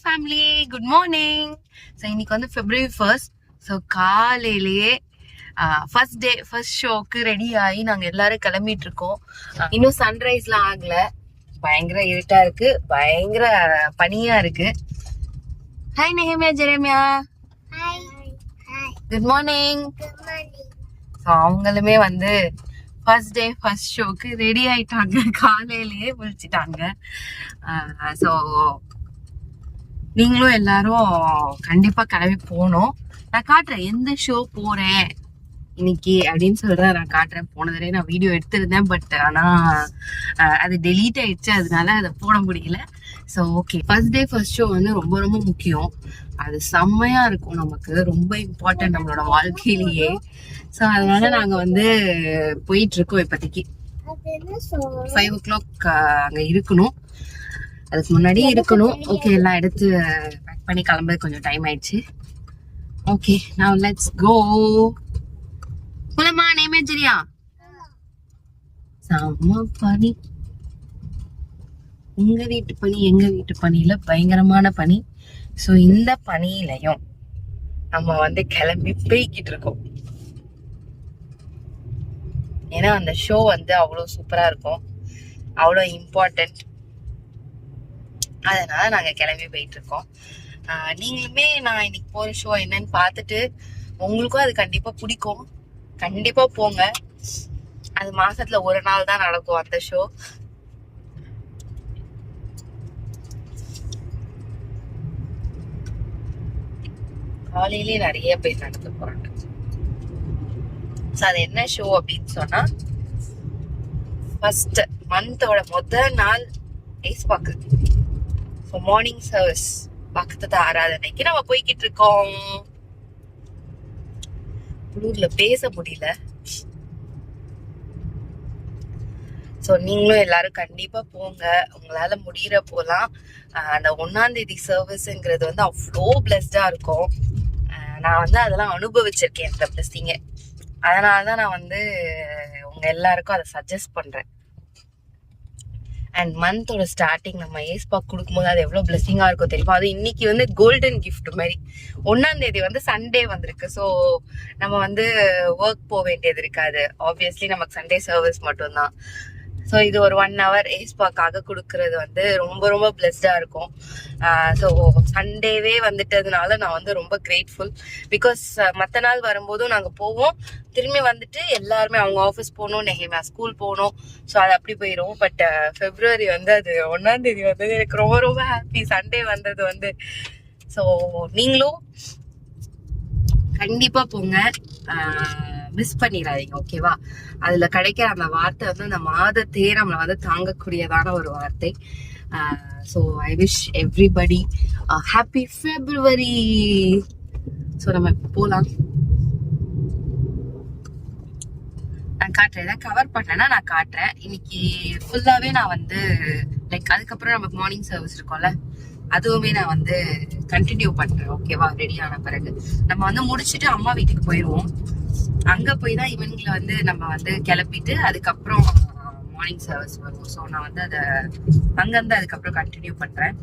Family, good morning. So இன்னைக்கு வந்து February 1st. So காலையிலேயே ஃபர்ஸ்ட் டே ஃபர்ஸ்ட் ஷோக்கு ரெடி ஆகி நாங்கள் எல்லாரும் கிளம்பிட்டு இருக்கோம். இன்னும் சன்ரைஸ்லாம் ஆகல, பயங்கர இருட்டா இருக்கு, பயங்கர பனியா இருக்கு. Hi Nehemiah, Jeremiah, good morning. So அவங்களுமே வந்து ஃபர்ஸ்ட் டே ஃபர்ஸ்ட் ஷோக்கு ரெடி ஆயிட்டாங்க, காலையிலேயே விழிச்சிட்டாங்க. ஸோ நீங்களும் எல்லாரும் கண்டிப்பா கிளம்பி போகணும். நான் காட்டுறேன் எந்த ஷோ போறேன் இன்னைக்கு அப்படின்னு சொல்றேன், நான் காட்டுறேன். போன தடவை நான் வீடியோ எடுத்திருந்தேன், பட் ஆனா அது டெலீட் ஆயிடுச்சு, அதனால அதை போட முடியல. So okay, first day first show வந்து ரொம்ப ரொம்ப முக்கியம். அது செம்மையா இருக்கும், நமக்கு ரொம்ப இம்பார்ட்டன்ட் நம்மளோட வாழ்க்கையிலேயே. ஸோ அதனால நாங்க வந்து போயிட்டு இருக்கோம். இப்போதைக்கு 5 o'clock அங்க இருக்கணும், அதுக்கு முன்னாடியே இருக்கணும். ஓகே, எல்லாம் எடுத்து பேக் பண்ணி கிளம்புறது கொஞ்சம் டைம் ஆயிடுச்சு. Okay, now let's go. போலாமா நேமேஜரியா? செம்ம பனி, உங்க வீட்டு பனி எங்க வீட்டு பனியில பயங்கரமான பனி. ஸோ இந்த பனியிலையும் நம்ம வந்து கிளம்பி போய்கிட்டு இருக்கோம். ஏன்னா அந்த ஷோ வந்து அவ்வளோ சூப்பரா இருக்கும், அவ்வளோ இம்பார்ட்டன்ட். அதனால நாங்க கிளம்பி போயிட்டு இருக்கோம். நீங்களுமே நான் இன்னைக்கு போற ஷோ என்னன்னு பார்த்துட்டு உங்களுக்கும் அது கண்டிப்பா பிடிக்கும், கண்டிப்பா போங்க. அது மாசத்துல ஒரு நாள் தான் நடக்கும் அந்த ஷோ. காலையிலேயே நிறைய பேர் நடந்து போறாங்க. அது என்ன ஷோ அப்படின்னு சொன்னா, ஃபர்ஸ்ட் மந்தோட முதல் நாள் ஐஸ் பாக்கு. ஸோ மார்னிங் சர்வீஸ் பக்கத்து ஆராதனைக்கு நம்ம போய்கிட்டு இருக்கோம். குளூர்ல பேச முடியல. ஸோ நீங்களும் எல்லாரும் கண்டிப்பா போங்க, உங்களால முடியற போலாம். அந்த 1ஆம் தேதி சர்வீஸ்ங்கிறது வந்து அவ்வளோ பிளஸ்டா இருக்கும். நான் வந்து அதெல்லாம் அனுபவிச்சிருக்கேன், அந்த பிளஸ்ஸிங்க. அதனாலதான் நான் வந்து உங்க எல்லாருக்கும் அதை சஜஸ்ட் பண்றேன். அண்ட் மந்தோட ஸ்டார்டிங் நம்ம ஏஸ் பாக் கொடுக்கும்போது அது எவ்வளவு பிளெஸிங்கா இருக்கும் தெரியுமா? அது இன்னைக்கு வந்து கோல்டன் கிஃப்ட் மாதிரி. 1ஆம் தேதி வந்து சண்டே வந்திருக்கு. ஸோ நம்ம வந்து ஒர்க் போக வேண்டியது இருக்காது. ஆப்வியஸ்லி நமக்கு சண்டே சர்வீஸ் மட்டும்தான். ஸோ இது ஒரு 1 hour ஏஸ்பாக்காக கொடுக்கறது வந்து ரொம்ப ரொம்ப பிளெஸ்டா இருக்கும். ஸோ சண்டேவே வந்துட்டதுனால நான் வந்து ரொம்ப கிரேட்ஃபுல். பிகாஸ் மற்ற நாள் வரும்போதும் நாங்கள் போவோம், திரும்பி வந்துட்டு எல்லாருமே அவங்க ஆஃபீஸ் போகணும், நெஹமியா ஸ்கூல் போகணும். ஸோ அது அப்படி போயிடும். பட் February வந்து அது 1ஆம் தேதி வந்தது எனக்கு ரொம்ப ரொம்ப ஹாப்பி, சண்டே வந்தது வந்து. ஸோ நீங்களும் கண்டிப்பா போங்க, மிஸ் பண்ணிடாதீங்க. ஓகேவா? அதுல கிடைக்கிற அந்த வார்த்தை வந்து அந்த மாதத்தையே நம்மளை வந்து தாங்கக்கூடியதான ஒரு வார்த்தை. So I wish everybody happy February. So நம்ம போலாம். நான் காட்டுறேன், ஏதாவது கவர் பண்ணேன்னா நான் காட்டுறேன். இன்னைக்கு ஃபுல்லாவே நான் வந்து லைக் அதுக்கப்புறம் நமக்கு மார்னிங் சர்வீஸ் இருக்கும்ல, அதுவுமே நான் வந்து கண்டினியூ பண்றேன். ஓகேவா? ரெடி ஆன பிறகு நம்ம வந்து முடிச்சுட்டு அம்மா வீட்டுக்கு போயிடுவோம். அங்க போய் தான் இவங்களை வந்து நம்ம வந்து கிளப்பிட்டு அதுக்கப்புறம் மார்னிங் சர்வீஸ் வரும். ஸோ நான் வந்து அதை அங்கிருந்து அதுக்கப்புறம் கண்டினியூ பண்றேன்.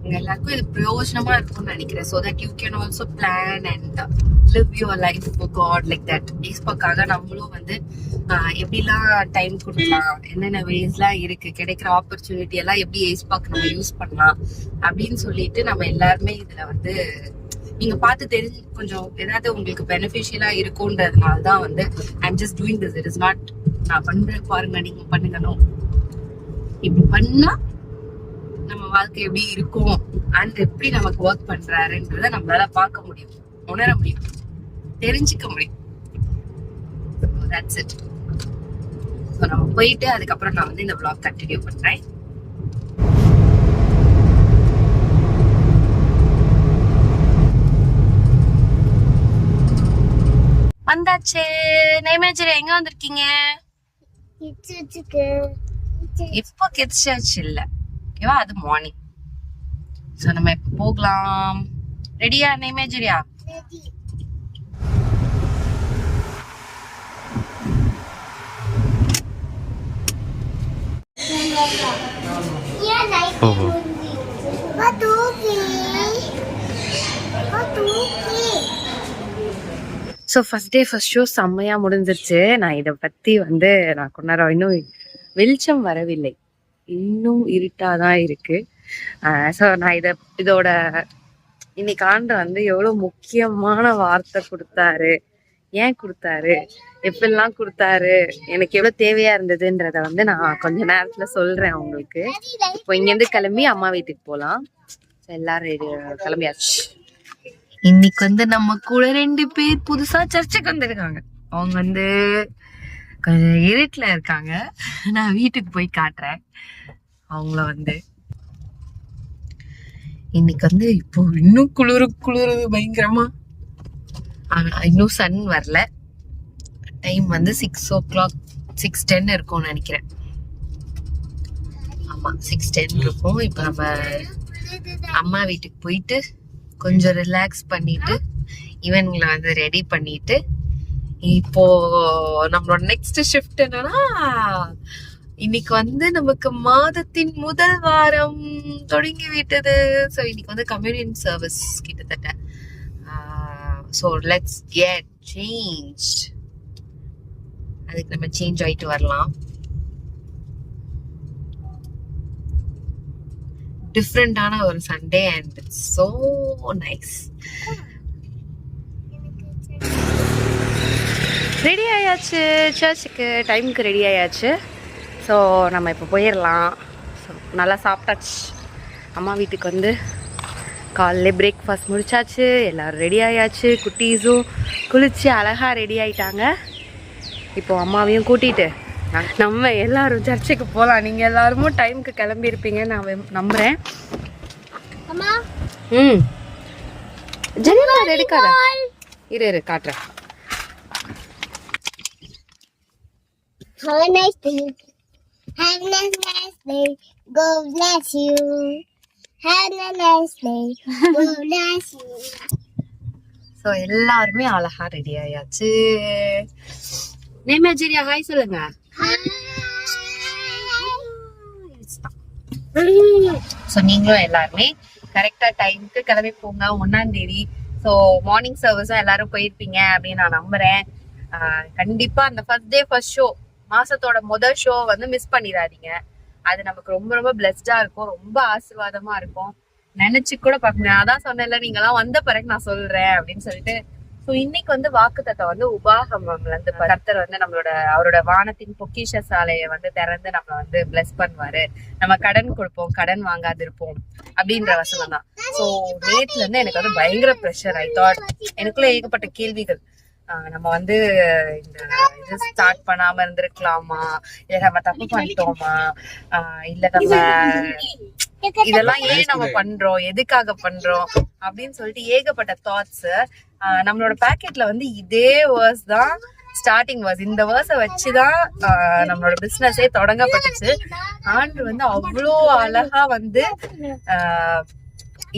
உங்க எல்லாருக்கும் இது பிரயோஜனமா இருக்கும்னு நினைக்கிறேன். So that you can also plan and live your life for God like that. ஏஸ்பாக்காக நம்மளும் வந்து எப்படிலாம் டைம் கொடுக்கலாம், என்னென்ன வேஸ்லாம் இருக்கு, கிடைக்கிற ஆப்பர்ச்சுனிட்டி எல்லாம் எப்படி ஏஸ்பாக் நம்ம யூஸ் பண்ணலாம் அப்படின்னு சொல்லிட்டு நம்ம எல்லாருமே இதுல வந்து நீங்க பார்த்து தெரிஞ்சு கொஞ்சம் ஏதாவது உங்களுக்கு பெனிஃபிஷியலா இருக்கும்ன்றதுனால தான் வந்து I'm just doing this. It is not நான் பண்றேன் பாருங்க நீங்க பண்ணுங்கணும். இப்படி பண்ணா நம்ம வாழ்க்கை எப்படி இருக்கும் அண்ட் எப்படி நமக்கு ஒர்க் பண்றாருன்றத நம்மளால பார்க்க முடியும், உணர முடியும், தெரிஞ்சுக்க முடியும். That's it. So நம்ம போயிட்டு அதுக்கப்புறம் நான் வந்து இந்த vlog கண்டினியூ பண்றேன். வந்தாச்சு. நேமேஜர் எங்க வந்திருக்கீங்க? இப்போ கிட்ஸ் சர்ச் இல்ல, ஓகேவா? அது மார்னிங். சோ நம்ம இப்ப போகலாம். ரெடியா நேமேஜரியா? ஓஹோ. So first day first show செம்மையாக முடிஞ்சிருச்சு. நான் இதை பற்றி வந்து நான் கொண்டாட இன்னும் வெளிச்சம் வரவில்லை, இன்னும் இருட்டாக தான் இருக்கு. ஸோ நான் இதோட இன்னைக்கு ஆண்டு வந்து எவ்வளோ முக்கியமான வார்த்தை கொடுத்தாரு, ஏன் கொடுத்தாரு, எப்பெல்லாம் கொடுத்தாரு, எனக்கு எவ்வளோ தேவையா இருந்ததுன்றத வந்து நான் கொஞ்ச நேரத்துல சொல்றேன் உங்களுக்கு. இப்போ இங்கேருந்து கிளம்பி அம்மா வீட்டுக்கு போகலாம். எல்லாரும் கிளம்பியாச்சு. இன்னைக்கு வந்து நம்ம கூட 2 பேர் புதுசா சர்ச்சுக்கு வந்திருக்காங்க. அவங்க வந்து கொஞ்சம் இருட்டுல இருக்காங்க. நான் வீட்டுக்கு போய் காட்டுறேன் அவங்கள வந்து. இன்னைக்கு வந்து இப்போ இன்னும் குளிருது பயங்கரமா. இன்னும் சன் வரல. டைம் வந்து 6 o'clock 6:10 இருக்கும்னு நினைக்கிறேன். ஆமா 6:10 இருக்கும். இப்போ நம்ம அம்மா வீட்டுக்கு போயிட்டு கொஞ்சம் ரிலாக்ஸ் பண்ணிட்டு இவன்களை வந்து ரெடி பண்ணிட்டு இப்போ நம்மளோட நெக்ஸ்ட் ஷிஃப்ட் என்னன்னா, இன்னைக்கு வந்து நமக்கு மாதத்தின் முதல் வாரம் தொடங்கி விட்டது. ஸோ இன்னைக்கு வந்து கம்யூனியன் சர்வீஸ் கிட்டத்தட்ட. So let's get change. அதுக்கு நம்ம சேஞ்ச் ஆயிட்டு வரலாம். டிஃப்ரெண்டான ஒரு Sunday and it's so nice. Ready ஆயாச்சு, சர்ச்சுக்கு டைமுக்கு ரெடி ஆயாச்சு. ஸோ நம்ம இப்போ போயிடலாம். ஸோ நல்லா சாப்பிட்டாச்சு. அம்மா வீட்டுக்கு வந்து காலையிலே பிரேக்ஃபாஸ்ட் முடிச்சாச்சு. எல்லோரும் ரெடி ஆயாச்சு. குட்டீஸும் குளிச்சு அழகாக ரெடி ஆயிட்டாங்க. இப்போ அம்மாவையும் கூட்டிகிட்டு நம்ம எல்லாரும் சர்ச்சுக்கு போகலாம். நீங்கள் எல்லாருமே டைமுக்கு கிளம்பியிருப்பீங்க நான் நம்புகிறேன். ஜெனிவா அதை எடுக்காத, இரு காட்டுறேன். Have a nice day. Have a nice day. God bless you. Have a nice day. God bless you. So எல்லாருமே அழகா ரெடி ஆயாச்சு. நேமேஜரியா ஹாய் சொல்லுங்க. ஸோ நீங்களும் எல்லாருமே கரெக்டா டைமுக்கு கிளம்பி போங்க. 1ஆம் தேதி. ஸோ மார்னிங் சர்வீஸும் எல்லாரும் போயிருப்பீங்க அப்படின்னு நான் நம்புறேன். கண்டிப்பா அந்த ஃபர்ஸ்ட் டே ஃபர்ஸ்ட் ஷோ, மாசத்தோட முதல் ஷோ வந்து மிஸ் பண்ணிடாதீங்க. அது நமக்கு ரொம்ப ரொம்ப பிளஸ்டா இருக்கும், ரொம்ப ஆசீர்வாதமா இருக்கும். நினைச்சு கூட பாக்கணும். அதான் சொன்னேன்ல, நீங்க எல்லாம் வந்த பிறகு நான் சொல்றேன் அப்படின்னு சொல்லிட்டு. ஸோ இன்னைக்கு வந்து வாக்குத்தத்தம் வந்து உபாகமம்ல இருந்து கர்த்தர் வந்து அவரோட வானத்தின் பொக்கிஷ சாலையை வந்து திறந்து நம்மளை வந்து பிளஸ் பண்ணுவாரு. நம்ம கடன் கொடுப்போம், கடன் வாங்காதிருப்போம் அப்படின்ற வசனம் தான். ஸோ நேத்துல இருந்து எனக்கு வந்து பயங்கர ப்ரெஷர். ஐ தாட் எனக்குள்ள ஏகப்பட்ட கேள்விகள். நம்ம வந்து இந்த இது ஸ்டார்ட் பண்ணாம இருந்திருக்கலாமா, இல்ல நம்ம தப்பு பண்ணிட்டோமா, இல்ல நம்ம இதெல்லாம் ஏன் நம்ம பண்றோம், எதுக்காக பண்றோம் அப்படின்னு சொல்லிட்டு ஏகப்பட்ட தாட்ஸ். நம்மளோட பேக்கெட்ல வந்து இதே வேர்ஸ் தான் ஸ்டார்டிங் வேர்ஸ். இந்த வேர்ஸை வச்சுதான் நம்மளோட பிசினஸே தொடங்கப்பட்டுச்சு. ஆண்டு வந்து அவ்வளோ அழகா வந்து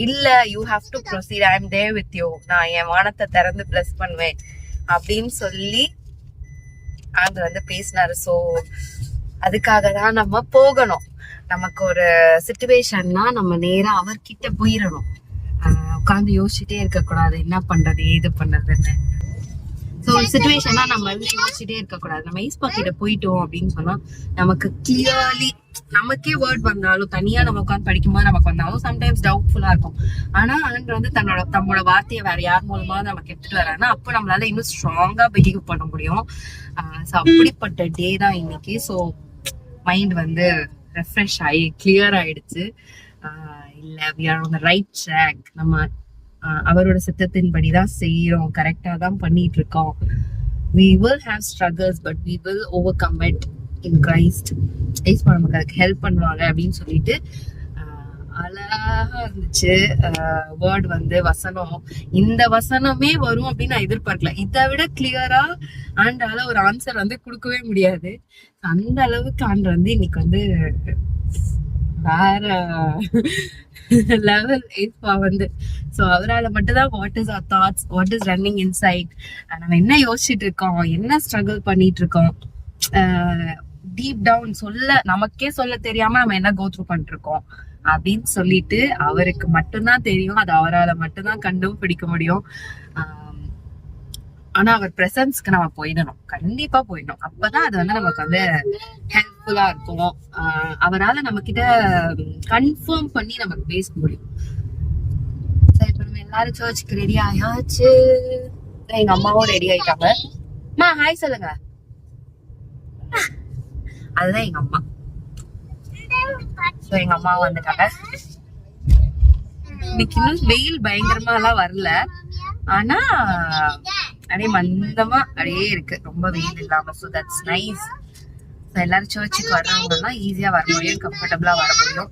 இல்ல you have to proceed, I am there with you, நான் என் வானத்தை திறந்து பிளஸ் பண்ணுவேன் அப்படின்னு சொல்லி ஆண்டு வந்து பேசினாரு. ஸோ அதுக்காக தான் நம்ம போகணும். நமக்கு ஒரு சிச்சுவேஷன்னா நம்ம நேரா அவர்கிட்ட போயிடணும். உட்காந்து யோசிச்சுட்டே இருக்க கூடாது, என்ன பண்றது ஏது பண்றதுன்னு. ஸோ ஒரு சிச்சுவேஷனா நம்ம வந்து யோசிச்சுட்டே இருக்க கூடாது. நம்ம ஈஸ்பா கிட்ட போயிட்டோம் அப்படின்னு சொன்னா நமக்கு கிளியர்லி, நமக்கே வேர்ட் வந்தாலும் தனியா நம்ம உட்காந்து படிக்கும்போது நமக்கு வந்தாலும் சம்டைம்ஸ் டவுட்ஃபுல்லா இருக்கும். ஆனா ஆண்டவர் வந்து தம்மோட வார்த்தையை வேற யார் மூலமா நமக்கு எடுத்துட்டு வரான்னா அப்போ நம்மளால இன்னும் ஸ்ட்ராங்கா பிஹேவ் பண்ண முடியும். ஸோ அப்படிப்பட்ட டே தான் இன்னைக்கு. ஸோ மைண்ட் வந்து ரெஃப்ரெஷ் ஆகி கிளியர் ஆயிடுச்சு. இல்ல we are on the right track. நம்ம அவரோட சித்தத்தின்படி தான் செய்யறோம், கரெக்டா தான் பண்ணிட்டு இருக்கோம். we will have struggles but we will overcome it in Christ. நமக்கு அதுக்கு ஹெல்ப் பண்ணுவாங்க அப்படின்னு சொல்லிட்டு அழகா இருந்துச்சு. வேர்ட் வந்து வசனம், இந்த வசனமே வரும் அப்படின்னு நான் எதிர்பார்க்கல. இதை விட கிளியரா ஆண்டால ஒரு ஆன்சர் வந்து கொடுக்கவே முடியாது. அந்த அளவுக்கு ஆண்டு வந்து இன்னைக்கு வந்து வேற லெவல் வந்து. ஸோ அவரால் மட்டும்தான் வாட் இஸ் அவர் thoughts, what is running inside, நம்ம என்ன யோசிச்சுட்டு இருக்கோம், என்ன ஸ்ட்ரகிள் பண்ணிட்டு இருக்கோம், டீப் டவுன் நமக்கே சொல்ல தெரியாம நம்ம என்ன கோ த்ரூ பண்ணிட்டு இருக்கோம் அப்படின்னு சொல்லிட்டு அவருக்கு மட்டும்தான் தெரியும். அது அவரால் மட்டும்தான் கண்டும் பிடிக்க முடியும். ஆனா அவர் பிரசன்ஸ்க்கு நம்ம போயிடணும், கண்டிப்பா போயிடணும். அப்பதான் அது வந்து நமக்கு வந்து ஹெல்ப்ஃபுல்லா இருக்கும். அவரால் நம்ம கிட்ட கன்ஃபார்ம் பண்ணி நமக்கு பேச முடியும். சரி, இப்ப நம்ம எல்லாரும் சர்ச்சுக்கு ரெடி ஆயாச்சு. எங்க அம்மாவும் ரெடி ஆயிட்டாங்க. அம்மா ஹாய் சொல்லுங்க. அதுதான் எங்க அம்மா. எங்க அம்மா வந்துட்டாங்க. இன்னைக்கு இன்னும் வெயில் பயங்கரமா எல்லாம் வரல, ஆனா அப்படியே மந்தமா அப்படியே இருக்கு, ரொம்ப வெயில் இல்லாம. So that's nice. எல்லாரும் சர்ச்சுக்கு வர்றவங்க எல்லாம் ஈஸியா வர முடியும், கம்ஃபர்டபுளா வர முடியும்.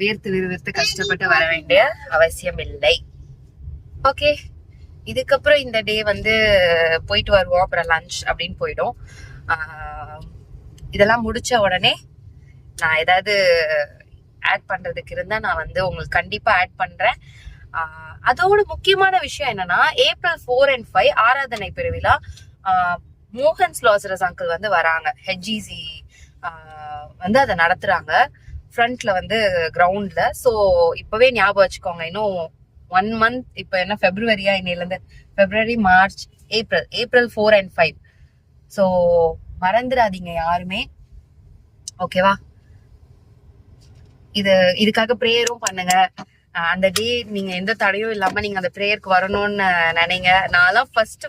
வேர்த்து கஷ்டப்பட்டு வர வேண்டிய அவசியம் இல்லை. ஓகே, இதுக்கப்புறம் இந்த டே வந்து போயிட்டு வருவோம். அப்புறம் லஞ்ச் அப்படின்னு போயிடும். இதெல்லாம் முடிச்ச உடனே நான் ஏதாவது ஆட் பண்றதுக்கு இருந்தா நான் வந்து உங்களுக்கு கண்டிப்பா ஆட் பண்றேன். அதோட முக்கியமான விஷயம் என்னன்னா, April 4 and 5 ஆராதனை பெருவிழா மோகன் லாசரஸ் அங்கிள் வந்து வராங்க. HGC வந்து அதை நடத்துறாங்க ஃப்ரண்ட்ல வந்து கிரவுண்ட்ல. ஸோ இப்பவே ஞாபகம் வச்சுக்கோங்க, இன்னும் 1 month. இப்ப என்ன பிப்ரவரியா? இன்னையில இருந்து பிப்ரவரி, மார்ச், April 4 and 5. ஸோ மறந்துடாதீங்க யாருமே, ஓகேவா? இதுக்காக ப்ரேயரும் பண்ணுங்க. அந்த டே நீங்க எந்த தடையும் இல்லாம நீங்க அந்த ப்ரேயருக்கு வரணும்னு நினைங்க. நான் ஃபர்ஸ்ட்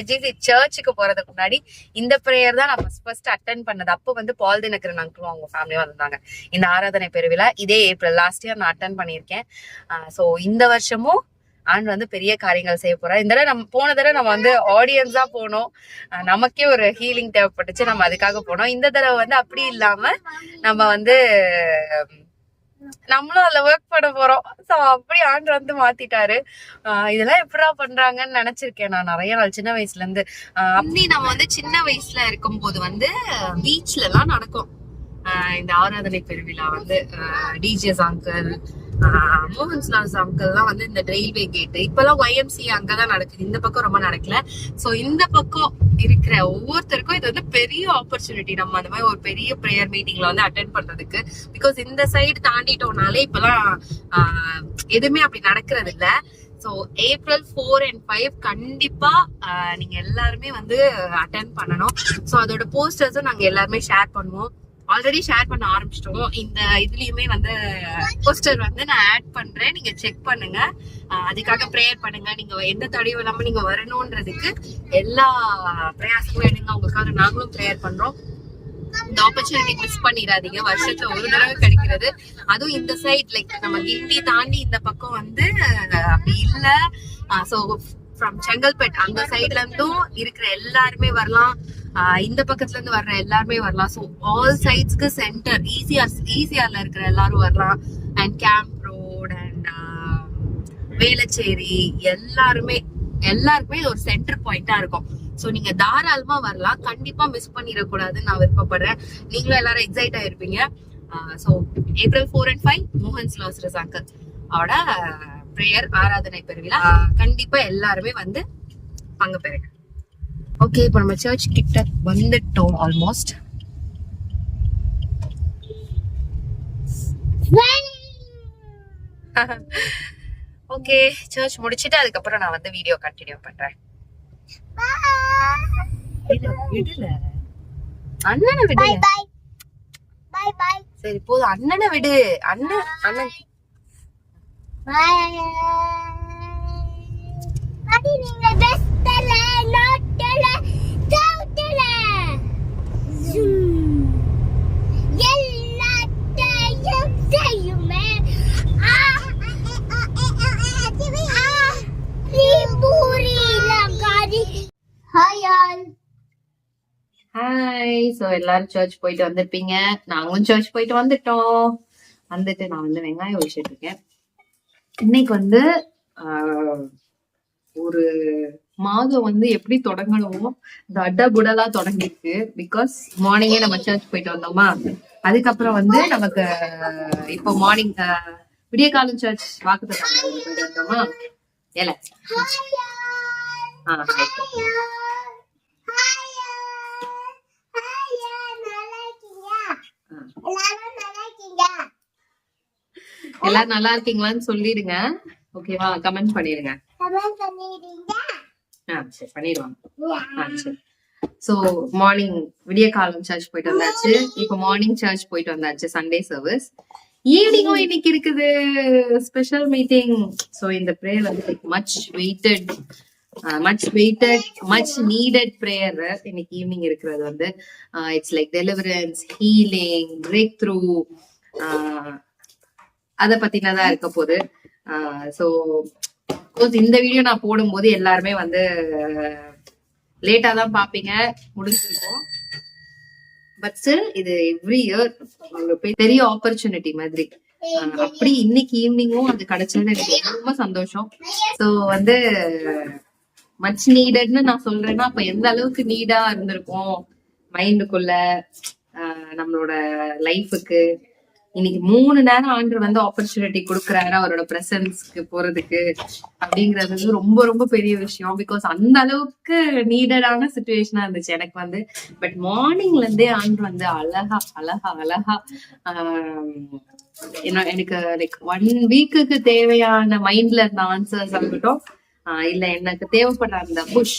HGC சர்ச்சுக்கு போறதுக்கு முன்னாடி இந்த ப்ரேயர் தான் நான் ஃபர்ஸ்ட் அட்டென்ட் பண்ணது. அப்போ வந்து பால் தினகரன் அங்கிளும் அவங்க ஃபேமிலியும் வந்திருந்தாங்க. இந்த ஆராதனை பெருவிழா இதே ஏப்ரல் லாஸ்ட் இயர் நான் அட்டென்ட் பண்ணியிருக்கேன். ஸோ இந்த வருஷமும் ஆண்ட் வந்து பெரிய காரியங்கள் செய்ய போறேன். இந்த தடவை போன தடவை நம்ம வந்து ஆடியன்ஸா போனோம், நமக்கே ஒரு ஹீலிங் தேவைப்பட்டுச்சு, நம்ம அதுக்காக போனோம். இந்த தடவை வந்து அப்படி இல்லாம நம்ம வந்து நம்மளும் அதுல ஒர்க் பண்ண போறோம். சோ அப்படி ஆண்டு வந்து மாத்திட்டாரு. இதெல்லாம் எப்படா பண்றாங்கன்னு நினைச்சிருக்கேன் நான் நிறைய நாள், சின்ன வயசுல இருந்து. அப்படி நம்ம வந்து சின்ன வயசுல இருக்கும் போது வந்து பீச்ல எல்லாம் நடக்கும் இந்த ஆராதனை பெருவிழா வந்து. டிஜேஸ் அங்கிள், மோகன்லாஸ் அங்கிள் எல்லாம் வந்து இந்த ரயில்வே கேட், இப்பெல்லாம் YMCA அங்கதான் நடக்குது. இந்த பக்கம் ரொம்ப நடக்கல. சோ இந்த பக்கம் இருக்கிற ஒவ்வொருத்தருக்கும் இது வந்து பெரிய ஆப்பர்ச்சுனிட்டி, நம்ம அந்த மாதிரி ஒரு பெரிய ப்ரேயர் மீட்டிங்ல வந்து அட்டென்ட் பண்றதுக்கு. பிகாஸ் இந்த சைடு தாண்டிட்டோம்னாலே இப்பெல்லாம் எதுவுமே அப்படி நடக்கிறது இல்ல. ஸோ April 4 and 5 கண்டிப்பா நீங்க எல்லாருமே வந்து அட்டென்ட் பண்ணணும். ஸோ அதோட போஸ்டர்ஸும் நாங்க எல்லாருமே ஷேர் பண்ணுவோம். ஆல்ரெடி ஷேர் பண்ண ஆரம்பிச்சிட்டோம். இந்த இதுலயுமே வந்து போஸ்டர் வந்து நான் ஆட் பண்றேன், நீங்க செக் பண்ணுங்க. அதுக்காக ப்ரேயர் பண்ணுங்க. நீங்க எந்த தடையும் இல்லாம நீங்க வரணும்ன்றதுக்கு எல்லா பிரயாசமும் எடுங்க. உங்களுக்காக நாங்களும் ப்ரேயர் பண்றோம். இந்த ஆப்பர்ச்சுனிட்டி மிஸ் பண்ணிடாதீங்க, வருஷத்துல ஒரு தடவை கிடைக்கிறது. அதுவும் இந்த சைட் லைக் நம்ம கிண்டி தாண்டி இந்த பக்கம் வந்து அப்படி இல்ல. சோ ஃப்ரம் செங்கல்பேட் அந்த சைட்ல இருந்தும் இருக்கிற எல்லாருமே வரலாம், இந்த பக்கத்துல இருந்து வர்ற எல்லாருமே வரலாம். ஸோ ஆல் சைட்ஸ்க்கு சென்டர் ஈஸியால இருக்கிற எல்லாரும் வரலாம். And camp road and Velachery எல்லாருக்குமே இது ஒரு சென்டர் பாயிண்டா இருக்கும். ஸோ நீங்க தாராளமா வரலாம், கண்டிப்பா மிஸ் பண்ணிடக்கூடாதுன்னு நான் விருப்பப்படுறேன். நீங்களும் எல்லாரும் எக்ஸைட் ஆயிருப்பீங்க. ஸோ April 4 and 5 மோகன் லாசரஸ் அங்கிள் அவட பிரேயர் ஆராதனை பெருவிழா கண்டிப்பா எல்லாருமே வந்து பங்கு பெறுங்க. ஓகே, இப்போ நம்ம சர்ச் கிட்ட வந்துட்டோம் ஆல்மோஸ்ட். ஓகே, சர்ச் முடிச்சிட்டு அதுக்கப்புறம் நான் வந்து வீடியோ கண்டினியூ பண்றேன். விடல அண்ணனை விடு. சரி போதும், அண்ணனை விடு. அண்ணன் ஹாய். ஸோ எல்லாரும் சர்ச் போயிட்டு வந்திருப்பீங்க, நாங்களும் சர்ச் போயிட்டு வந்துட்டோம். வந்துட்டு நான் வந்து வெங்காயம் வச்சுட்டு இருக்கேன். இன்னைக்கு வந்து ஒரு மாதம் வந்து எப்படி தொடங்கணுமோ இந்த அட்டா புடலா தொடங்கிருக்கு. பிகாஸ் மார்னிங்கே நம்ம சர்ச் போயிட்டு வந்தோமா, அதுக்கப்புறம் வந்து நமக்கு இப்போ மார்னிங் விடிய காலம் சர்ச் வாக்குத்தத்தம் போயிட்டு வந்தோமா. ஏல எல்லாரும் நல்லா இருக்கீங்க. எல்லாரும் நல்லா இருக்கீங்களான்னு சொல்லிடுங்க. ஓகேவா? கமெண்ட் பண்ணிடுங்க. கமெண்ட் பண்ணிடுங்க. சரி பண்ணிடுவாங்க. சரி. சோ மார்னிங் விடிய காலம் சர்ச் போயிட்டு வந்தாச்சு. இப்போ மார்னிங் சர்ச் போயிட்டு வந்தாச்சு, சண்டே சர்வீஸ். ஈவினிங்கும் இன்னைக்கு இருக்குது ஸ்பெஷல் மீட்டிங். சோ இந்த பிரேயர் வந்து much weighted much needed prayer இன்னைக்கு ஈவினிங் இருக்கிறது வந்து it's like deliverance, healing, break through, அத பத்தினதான் இருக்க போகுது. சோ இந்த வீடியோ நான் போடும்போது எல்லாருமே வந்து லேட்டா தான் பாப்பீங்க, முடிஞ்சிருக்கும். பட் ஸ்டில் இது எவ்ரி இயர் பெரிய ஆப்பர்ச்சுனிட்டி மாதிரி. அப்படி இன்னைக்கு ஈவினிங்கும் அது கிடைச்சது எனக்கு ரொம்ப சந்தோஷம். சோ வந்து மச் நீடட்னு நான் சொல்றேன்னா அப்ப எந்த அளவுக்கு நீடா இருந்திருக்கும் மைண்டுக்குள்ள, நம்மளோட லைஃபுக்கு. இன்னைக்கு 3 நேரம் ஆண்டு வந்து ஆப்பர்ச்சுனிட்டி கொடுக்குறாரு அவரோட பிரசன்ஸ்க்கு போறதுக்கு அப்படிங்கறது வந்து ரொம்ப ரொம்ப பெரிய விஷயம். பிகாஸ் அந்த அளவுக்கு நீடடான சுச்சுவேஷனா இருந்துச்சு எனக்கு வந்து. பட் மார்னிங்ல இருந்தே ஆண்டு வந்து அழகா அழகா அழகா எனக்கு லைக் 1 வீக்குக்கு தேவையான மைண்ட்ல இருந்த ஆன்சர்ஸ் ஆகட்டும், இல்ல எனக்கு தேவைப்படுற அந்த புஷ்,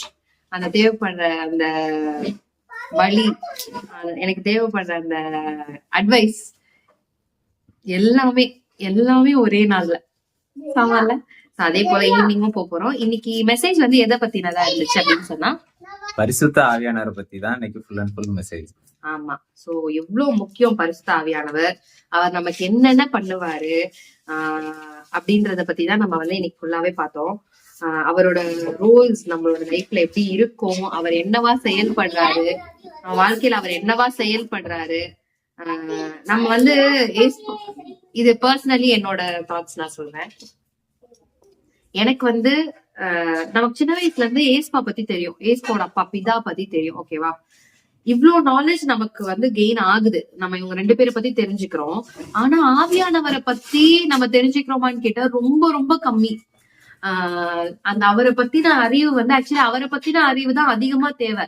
அந்த தேவைப்படுற அந்த வழி, எனக்கு தேவைப்படுற அந்த அட்வைஸ், எல்லாமே ஒரே நாள்ல சமால. அதே போல ஈவினிங்கும் போறோம். இன்னைக்கு மெசேஜ் வந்து எதை பத்தினதா இருந்துச்சு அப்படின்னு சொன்னா, பரிசுத்த ஆவியானவரை பத்தி தான் இன்னைக்கு ஃபுல் அண்ட் ஃபுல் மெசேஜ். ஆமா. சோ எவ்வளவு முக்கியம் பரிசுத்த ஆவியானவர், அவர் நமக்கு என்னென்ன பண்ணுவாரு அப்படின்றத பத்தி தான் நம்ம வந்து இன்னைக்கு ஃபுல்லாவே பார்த்தோம். அவரோட ரோல்ஸ் நம்மளோட லைஃப்ல எப்படி இருக்கும், அவர் என்னவா செயல்படுறாரு, வாழ்க்கையில அவர் என்னவா செயல்படுறாரு. நம்ம வந்து இது பர்சனலி என்னோட தாட்ஸ் நான் சொல்றேன். எனக்கு வந்து நமக்கு சின்ன வயசுல இருந்து ஏஸ்பா பத்தி தெரியும், ஏஸ்பாவோட அப்பா பிதா பத்தி தெரியும். ஓகேவா? இவ்வளவு நாலேஜ் நமக்கு வந்து கெயின் ஆகுது, நம்ம இவங்க 2 பேரை பத்தி தெரிஞ்சுக்கிறோம். ஆனா ஆவியானவரை பத்தி நம்ம தெரிஞ்சுக்கிறோமான்னு கேட்டா ரொம்ப ரொம்ப கம்மி. அந்த அவரை பத்தின அறிவு வந்து ஆக்சுவலி அவரை பத்தின அறிவு தான் அதிகமா தேவை.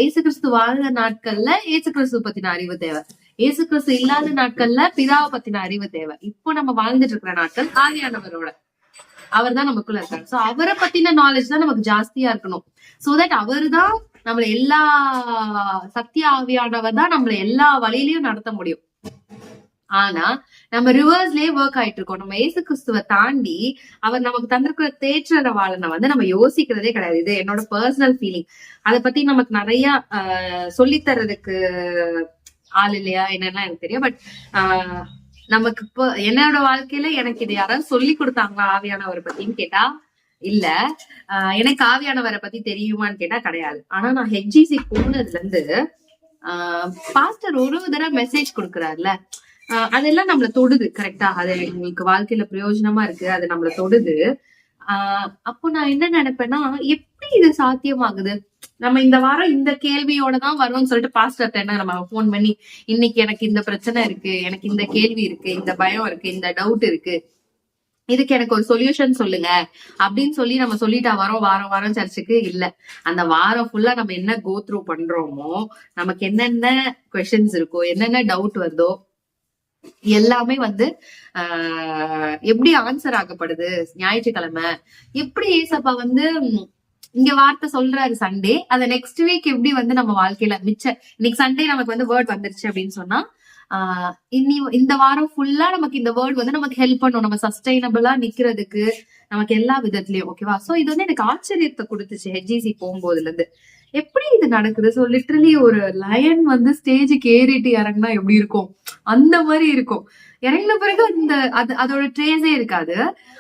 ஏசு கிறிஸ்து வாழ்ந்த நாட்கள்ல ஏசு கிறிஸ்து பத்தின அறிவு தேவை. ஏசு கிறிஸ்து இல்லாத நாட்கள்ல பிதாவை பத்தின அறிவு தேவை. இப்போ நம்ம வாழ்ந்துட்டு இருக்கிற நாட்கள் ஆவியானவரோட, அவர் தான் நமக்குள்ள இருக்காரு. சோ அவரை பத்தின நாலேஜ் தான் நமக்கு ஜாஸ்தியா இருக்கணும். சோ தட் அவரு தான் நம்மள எல்லா சத்திய ஆவியானவர் தான் நம்மள எல்லா வழியிலயும் நடத்த முடியும். ஆனா நம்ம ரிவர்ஸ்லயே ஒர்க் ஆயிட்டு இருக்கோம். நம்ம ஏசு கிறிஸ்துவ தாண்டி அவர் நமக்கு தந்திருக்கிற தேற்றரவாளனை வந்து நம்ம யோசிக்கிறதே கிடையாது. இது என்னோட பர்சனல் ஃபீலிங். அதை பத்தி நமக்கு நிறைய சொல்லித்தரதுக்கு ஆள் இல்லையா என்னன்னா எனக்கு தெரியும். பட் நமக்கு இப்போ என்னோட வாழ்க்கையில எனக்கு இது யாராவது சொல்லி கொடுத்தாங்களா ஆவியானவரை பத்தின்னு கேட்டா இல்ல. எனக்கு ஆவியானவரை பத்தி தெரியுமான்னு கேட்டா கிடையாது. ஆனா நான் ஹெச்ஜிசி போனதுல இருந்து பாஸ்டர் ஒரு தடவை மெசேஜ் கொடுக்குறாருல, அதெல்லாம் நம்மள தொடுது. கரெக்டா? அது எங்களுக்கு வாழ்க்கையில பிரயோஜனமா இருக்கு, அது நம்மள தொடுது. அப்போ நான் என்ன நினைப்பேன்னா, எப்படி இது சாத்தியமாகுது? நம்ம இந்த வாரம் இந்த கேள்வியோட தான் வருவோம்னு சொல்லிட்டு பாஸ்டர் என்ன நம்ம போன் பண்ணி, இன்னைக்கு எனக்கு இந்த பிரச்சனை இருக்கு, எனக்கு இந்த கேள்வி இருக்கு, இந்த பயம் இருக்கு, இந்த டவுட் இருக்கு, இதுக்கு எனக்கு ஒரு சொல்யூஷன் சொல்லுங்க அப்படின்னு சொல்லி நம்ம சொல்லிட்டா வாரம் சர்ச்சுக்கு இல்ல. அந்த வாரம் ஃபுல்லா நம்ம என்ன கோ த்ரூ பண்றோமோ, நமக்கு என்னென்ன கொஸ்டின்ஸ் இருக்கோ, என்னென்ன டவுட் வருதோ எல்லாமே வந்து எப்படி ஆன்சர் ஆகப்படுது. ஞாயிற்றுக்கிழமை எப்படி ஏசப்பா வந்து இங்க வார்த்தை சொல்றாரு சண்டே, அத நெக்ஸ்ட் வீக் எப்படி வந்து நம்ம வாழ்க்கையில இன்னைக்கு சண்டே நமக்கு வந்து வேர்ட் வந்துருச்சு அப்படின்னு சொன்னா, இந்த வாரம் ஃபுல்லா நமக்கு இந்த வேர்ட் வந்து நமக்கு ஹெல்ப் பண்ணும், நம்ம சஸ்டைனபிளா நிக்கிறதுக்கு நமக்கு எல்லா விதத்துலயும். ஓகேவா? சோ இது வந்து எனக்கு ஆச்சரியத்தை கொடுத்துச்சு ஹெச்ஜிசி போகும்போதுல இருந்து. எப்படி இது நடக்குது? சோ லிட்டரலி ஒரு லயன் வந்து ஸ்டேஜுக்கு ஏறிட்டு இறங்குனா எப்படி இருக்கும் அந்த மாதிரி இருக்கும். இறங்கின பிறகு அதோட ட்ரேஸே இருக்காது.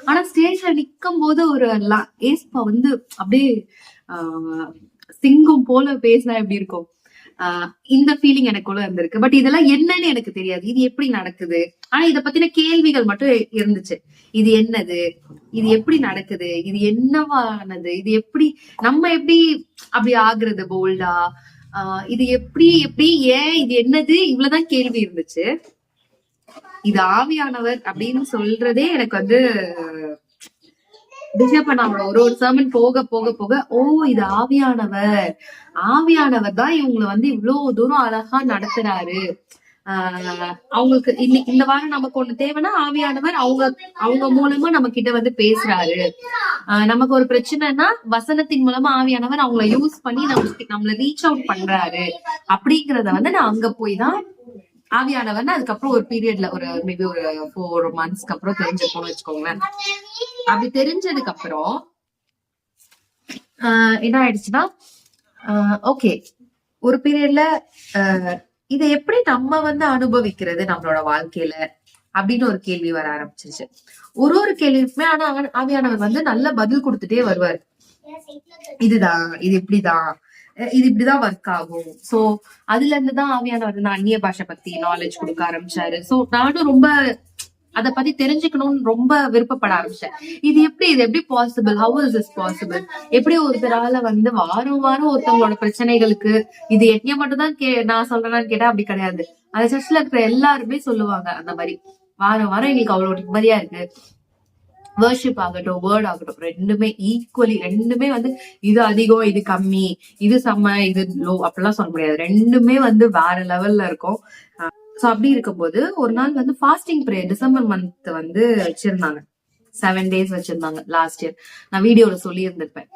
ஆனா ஸ்டேஜ்ல நிக்கும் போது ஒரு ஏஸ்பா வந்து அப்படியே சிங்கம் போல பேசினா எப்படி இருக்கும், இந்த ஃபீலிங் எனக்குள்ள இருந்திருக்கு. பட் இதெல்லாம் என்னன்னு எனக்கு தெரியாது, இது எப்படி நடக்குது. ஆனா இத பத்தின கேள்விகள் மட்டும் இருந்துச்சு. இது என்னது, இது எப்படி நடக்குது, இது என்னவானது, இது எப்படி நம்ம எப்படி அப்படி ஆகுறது போல்டா, இது எப்படி ஏன், இது என்னது, இவ்வளவுதான் கேள்வி இருந்துச்சு. இது ஆவியானவர் அப்படின்னு சொல்றதே எனக்கு வந்து பிஷப் பண்ணாவோட ஒரு சர்மன் போக போக போக இது ஆவியானவர் தான் இவங்களை வந்து இவ்வளவு தூரம் அழகா நடத்துறாரு அவங்களுக்கு இன்னைக்கு இந்த வாரம் நமக்கு ஒண்ணு தேவைன்னா ஆவியானவர் அவங்க மூலமா நம்ம கிட்ட வந்து பேசுறாரு. நமக்கு ஒரு பிரச்சனைனா வசனத்தின் மூலமா ஆவியானவர் அவங்கள யூஸ் பண்ணி நம்மள ரீச் அவுட் பண்றாரு அப்படிங்கறத வந்து நான் அங்க போய் தான் ஆவியானவர்னா அதுக்கப்புறம் ஒரு பீரியட்ல ஒரு மேபி ஒரு 4 monthsக்கு அப்புறம் தெரிஞ்சிருக்கோம்னு வச்சுக்கோங்களேன். அப்படி தெரிஞ்சதுக்கு அப்புறம் என்ன ஆயிடுச்சுன்னா ஓகே ஒரு பீரியட்ல இதை எப்படி நம்ம வந்து அனுபவிக்கிறது நம்மளோட வாழ்க்கையில அப்படின்னு ஒரு கேள்வி வர ஆரம்பிச்சிருச்சு. ஒரு கேள்விக்குமே ஆனா ஆவியானவர் வந்து நல்ல பதில் கொடுத்துட்டே வருவாரு. இதுதான் இது இப்படிதான் ஒர்க் ஆகும். சோ அதுல இருந்துதான் ஆவியானவர் வந்து அந்நிய பாஷை பத்தி நாலேஜ் கொடுக்க ஆரம்பிச்சாரு. சோ நானும் ரொம்ப அத பத்தி தெரிஞ்சுக்கணும்னு ரொம்ப விருப்பப்பட ஆரம்பிச்சேன். இது எப்படி possible, how is this possible, எப்படி ஒருத்தரால வந்து வாரம் ஒருத்தவங்களோட பிரச்சனைகளுக்கு இது என்னைய மட்டும் தான் நான் சொல்றேன்னு கேட்டா அப்படி கிடையாது. அந்த சர்ச்ல இருக்கிற எல்லாருமே சொல்லுவாங்க அந்த மாதிரி வாரம் எங்களுக்கு அவ்வளவு நிம்மதியா இருக்கு. வர்ஷிப் ஆகட்டும், வேர்ட் ஆகட்டும், ரெண்டுமே ஈக்குவலி, ரெண்டுமே வந்து இது அதிகம் இது கம்மி, இது செம்ம இது லோ அப்படிலாம் சொல்ல முடியாது. ரெண்டுமே வந்து வேற லெவல்ல இருக்கும். சோ அப்படி இருக்கும்போது ஒரு நாள் வந்து ஃபாஸ்டிங் ப்ரேயர் டிசம்பர் மந்த் வந்து வச்சிருந்தாங்க. 7 days வச்சிருந்தாங்க லாஸ்ட் இயர். நான் வீடியோல சொல்லி இருந்திருப்பேன்.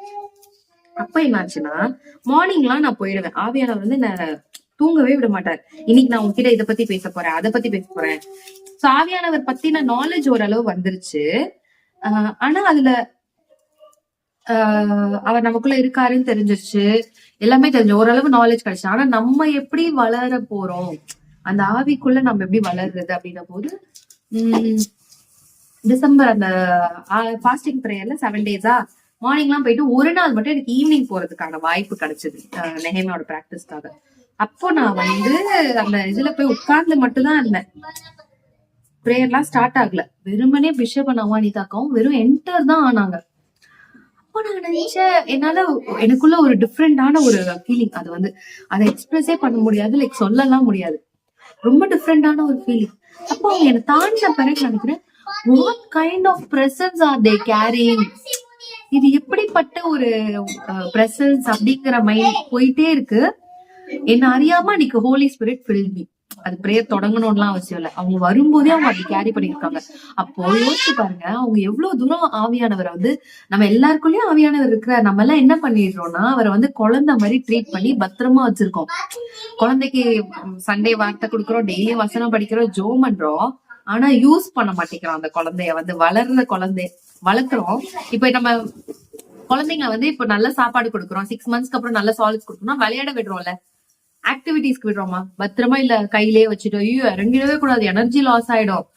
அப்ப என்னாச்சுன்னா மார்னிங்லாம் நான் போயிடுவேன். ஆவியானவர் வந்து நான் தூங்கவே விட மாட்டார். இன்னைக்கு நான் உங்ககிட்ட இதை பத்தி பேச போறேன், அதை பத்தி பேச போறேன். சோ ஆவியானவர் பத்தின நாலேஜ் ஓரளவு வந்துருச்சு. ஆனா அதுல அவர் நமக்குள்ள இருக்காருன்னு தெரிஞ்சிருச்சு, எல்லாமே தெரிஞ்சு ஓரளவு நாலேஜ் கிடைச்சு. ஆனா நம்ம எப்படி வளர போறோம், அந்த ஆவிக்குள்ள நம்ம எப்படி வளர்றது அப்படின்ன போது டிசம்பர் அந்த ஃபாஸ்டிங் ப்ரேயர்ல 7 days மார்னிங்லாம் போயிட்டு ஒரு நாள் மட்டும் எனக்கு ஈவினிங் போறதுக்கான வாய்ப்பு கிடைச்சது நெஹேமியாவோட பிராக்டிஸ்க்காக. அப்போ நான் வந்து அந்த இதுல போய் உட்கார்ந்து மட்டும் தான் இருந்தேன். பிரேயர்லாம் ஸ்டார்ட் ஆகல. வெறுமனே பிஷப் நவானிதாக்காவும் வெறும் என்டர் தான் ஆனாங்க. அப்போ நான் நினைச்சேன், எனக்குள்ள ஒரு டிஃப்ரெண்டான ஒரு ஃபீலிங். அது வந்து அதை எக்ஸ்பிரஸே பண்ண முடியாது, லைக் சொல்லலாம் முடியாது. ரொம்ப டிஃப்ரெண்டான ஒரு ஃபீலிங். அப்போ அவங்க என்ன தாண்டின பிறகு நினைக்கிறேன், what kind of presence are they carrying, இது எப்படிப்பட்ட ஒரு பிரசன்ஸ் அப்படிங்கிற மைண்ட் போயிட்டே இருக்கு. என்ன அறியாம அன்னைக்கு ஹோலி ஸ்பிரிட் ஃபில்ட் மீ. அது பிரேயர் தொடங்கணும்லாம் அவசியம் இல்லை, அவங்க வரும்போதே அவங்க அப்படி கேரி பண்ணிருக்காங்க. அப்போ யோசிச்சு பாருங்க, அவங்க எவ்வளவு தூரம் ஆவியானவரை வந்து நம்ம எல்லாருக்குள்ளயும் ஆவியானவர் இருக்கிற நம்ம எல்லாம் என்ன பண்ணிடுறோம்னா அவரை வந்து குழந்தை மாதிரி ட்ரீட் பண்ணி பத்திரமா வச்சிருக்கோம். குழந்தைக்கு சண்டே வார்த்தை கொடுக்குறோம், டெய்லி வசனம் படிக்கிறோம், ஜோம் பண்றோம். ஆனா யூஸ் பண்ண மாட்டேங்கிறோம். அந்த குழந்தைய வந்து வளர்ற குழந்தை வளர்க்குறோம். இப்ப நம்ம குழந்தைங்க வந்து இப்ப நல்ல சாப்பாடு கொடுக்குறோம், 6 monthsக்கு அப்புறம் நல்ல சாலிட்ஸ் கொடுக்கணும், விளையாட விடுறோம்ல, ஆக்டிவிட்டிஸ்க்கு விடுறோமா, பத்திரமா இல்ல கையிலேயே வச்சுட்டோம். ஐயோ இறங்கிடவே கூடாது, எனர்ஜி லாஸ் ஆயிடும்,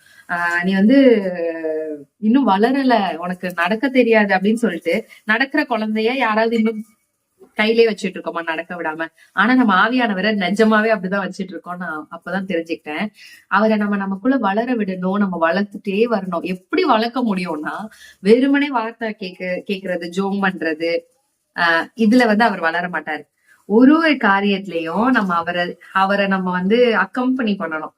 நீ வந்து இன்னும் வளரல, உனக்கு நடக்க தெரியாது அப்படின்னு சொல்லிட்டு நடக்கிற குழந்தைய யாராவது இன்னும் கையிலே வச்சுட்டு இருக்கோமா நடக்க விடாம. ஆனா நம்ம ஆவியானவரை நிஜமாவே அப்படிதான் வச்சுட்டு இருக்கோம். நான் அப்பதான் தெரிஞ்சுக்கிட்டேன், அவரை நம்ம நமக்குள்ள வளர விடணும், நம்ம வளர்த்துட்டே வரணும். எப்படி வளர்க்க முடியும்னா வெறுமனே வார்த்தை கேக்குறது, ஜோம் பண்றது, இதுல வந்து அவர் வளர மாட்டாரு. ஒரு காரியத்திலயும் நம்ம அவரை நம்ம வந்து அக்கம்பனி பண்ணணும்.